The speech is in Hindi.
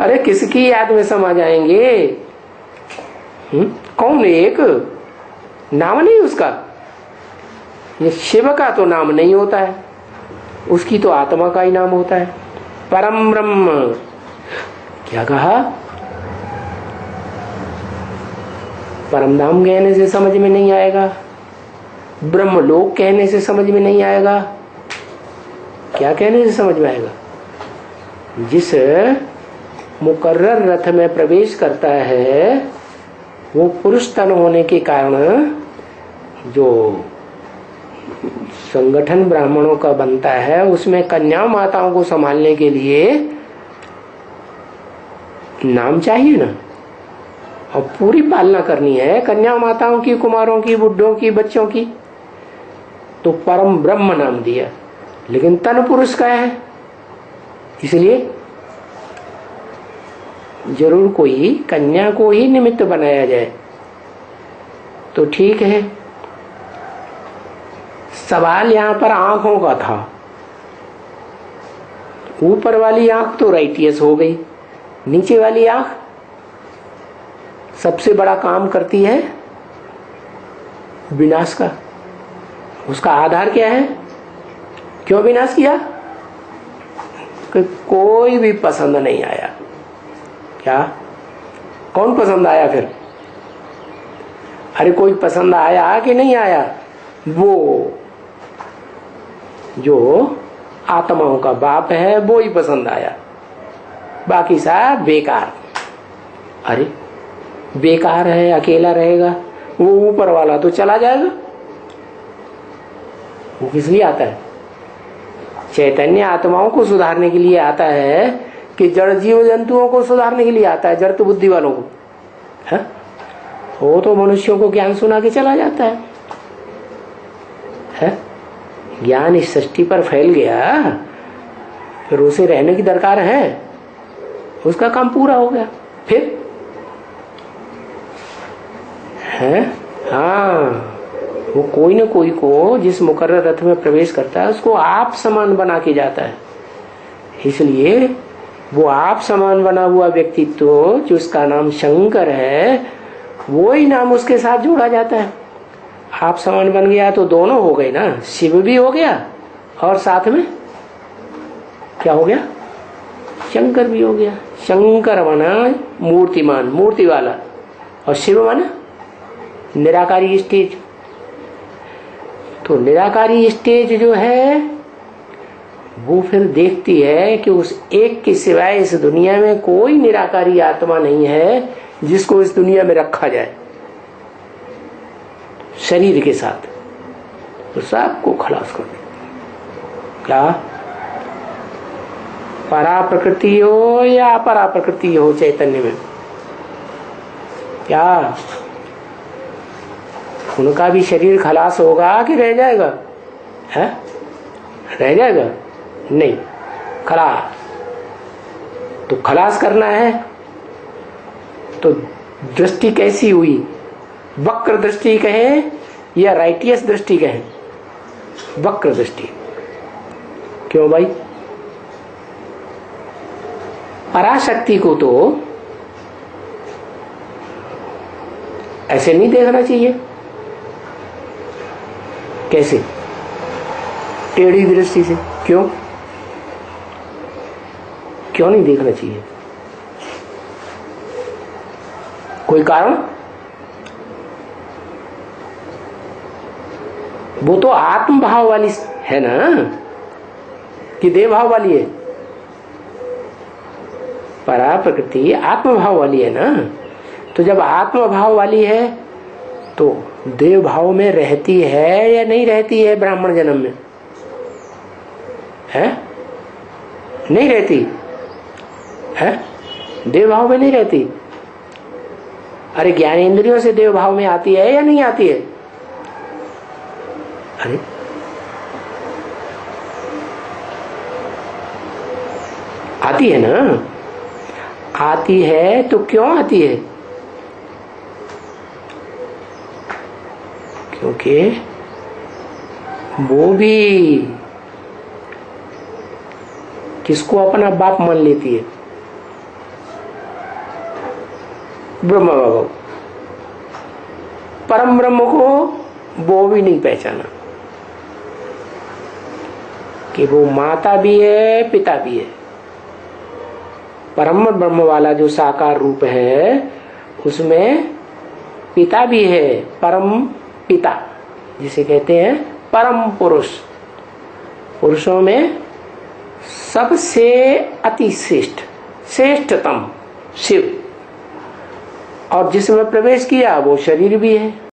अरे किसकी याद में समा जाएंगे? कौन? एक नाम नहीं उसका। ये शिव का तो नाम नहीं होता है, उसकी तो आत्मा का ही नाम होता है, परम ब्रह्म। क्या कहा? परम नाम कहने से समझ में नहीं आएगा, ब्रह्मलोक कहने से समझ में नहीं आएगा। क्या कहने से समझ में आएगा? जिस मुकर्रर रथ में प्रवेश करता है वो पुरुष तन होने के कारण जो संगठन ब्राह्मणों का बनता है उसमें कन्या माताओं को संभालने के लिए नाम चाहिए ना, और पूरी पालना करनी है कन्या माताओं की, कुमारों की, बुड्ढों की, बच्चों की। तो परम ब्रह्म नाम दिया, लेकिन तन पुरुष का है, इसलिए जरूर कोई कन्या को ही निमित्त बनाया जाए तो ठीक है। सवाल यहां पर आंखों का था। ऊपर वाली आंख तो राइटियस हो गई, नीचे वाली आंख सबसे बड़ा काम करती है विनाश का। उसका आधार क्या है? क्यों विनाश किया? कि कोई भी पसंद नहीं आया। क्या? कौन पसंद आया फिर? अरे कोई पसंद आया कि नहीं आया? वो जो आत्माओं का बाप है वो ही पसंद आया, बाकी सब बेकार। अरे बेकार है, अकेला रहेगा, वो ऊपर वाला तो चला जाएगा। वो किस लिए आता है? चैतन्य आत्माओं को सुधारने के लिए आता है कि जड़ जीव जंतुओं को सुधारने के लिए आता है, जड़ तो बुद्धि वालों को है? वो तो मनुष्यों को ज्ञान सुना के चला जाता है? ज्ञान इस सृष्टि पर फैल गया, फिर उसे रहने की दरकार है, उसका काम पूरा हो गया। फिर है हाँ, वो कोई न कोई को जिस मुकर्रर रथ में प्रवेश करता है उसको आप समान बना के जाता है। इसलिए वो आप समान बना हुआ व्यक्तित्व जिसका नाम शंकर है, वो ही नाम उसके साथ जोड़ा जाता है। आप समान बन गया तो दोनों हो गए ना, शिव भी हो गया और साथ में क्या हो गया? शंकर भी हो गया। शंकर बना मूर्तिमान, मूर्ति वाला, और शिव बना निराकारी स्टेज। तो निराकारी स्टेज जो है वो फिर देखती है कि उस एक के सिवाय इस दुनिया में कोई निराकारी आत्मा नहीं है जिसको इस दुनिया में रखा जाए शरीर के साथ, तो सबको खलास कर दे। क्या? परा प्रकृति हो या अपरा प्रकृति हो चैतन्य में, क्या उनका भी शरीर खलास होगा कि रह जाएगा? है? रह जाएगा? नहीं, खलास। तो खलास करना है तो दृष्टि कैसी हुई? वक्र दृष्टि कहें या राइटियस दृष्टि कहें? वक्र दृष्टि। क्यों भाई? पराशक्ति को तो ऐसे नहीं देखना चाहिए। कैसे? टेढ़ी दृष्टि से। क्यों? क्यों नहीं देखना चाहिए? कोई कारण? वो तो आत्म भाव वाली है ना, कि देह भाव वाली है? परा प्रकृति आत्म भाव वाली है ना। तो जब आत्म भाव वाली है तो देव भाव में रहती है या नहीं रहती है? ब्राह्मण जन्म में है? नहीं रहती है? देव भाव में नहीं रहती। अरे ज्ञान इंद्रियों से देव भाव में आती है या नहीं आती है? अरे आती है ना। आती है तो क्यों आती है? क्योंकि वो भी किसको अपना बाप मान लेती है? ब्रह्म भव। परम ब्रह्म को वो भी नहीं पहचाना कि वो माता भी है पिता भी है। परम ब्रह्म वाला जो साकार रूप है उसमें पिता भी है, परम पिता जिसे कहते हैं परम पुरुष। पुरुषों में सबसे अति श्रेष्ठ, श्रेष्ठतम शिव, और जिसमें प्रवेश किया वो शरीर भी है।